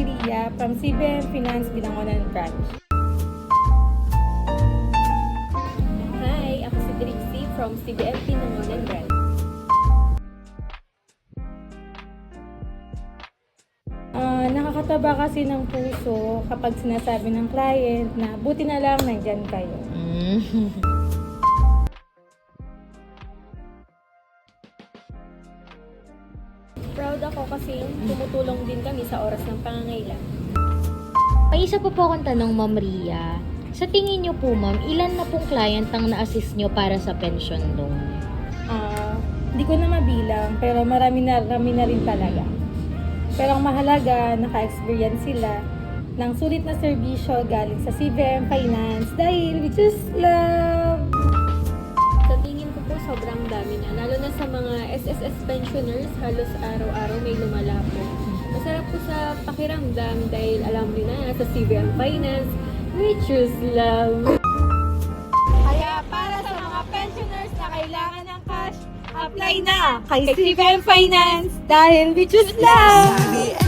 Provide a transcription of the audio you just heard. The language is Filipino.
Lia from CBM Finance Binangonan Branch. Hi, ako si Trixie from CBM Binangonan Branch. Nakakataba kasi ng puso kapag sinasabi ng client na buti na lang nandyan kayo. Proud ako kasi tumutulong din kami sa oras ng pangangailangan. May isa pa po akong tanong, Ma'am Ria. Sa tingin niyo po, Ma'am, ilan na pong client ang na-assist niyo para sa pension loan? Hindi ko na mabilang, pero marami na rin talaga. Pero ang mahalaga, naka-experience sila ng sulit na serbisyo galing sa CBM Finance dahil we just love. Sa tingin ko po sobrang dami na, lalo na sa mga SSS pensioners, halos araw-araw may lumalapit. Masarap po sa pakiramdam dahil alam rin na nasa CBM Finance, we choose love. Kaya para sa mga pensioners na kailangan ng cash, apply na kay CBM Finance dahil we choose love!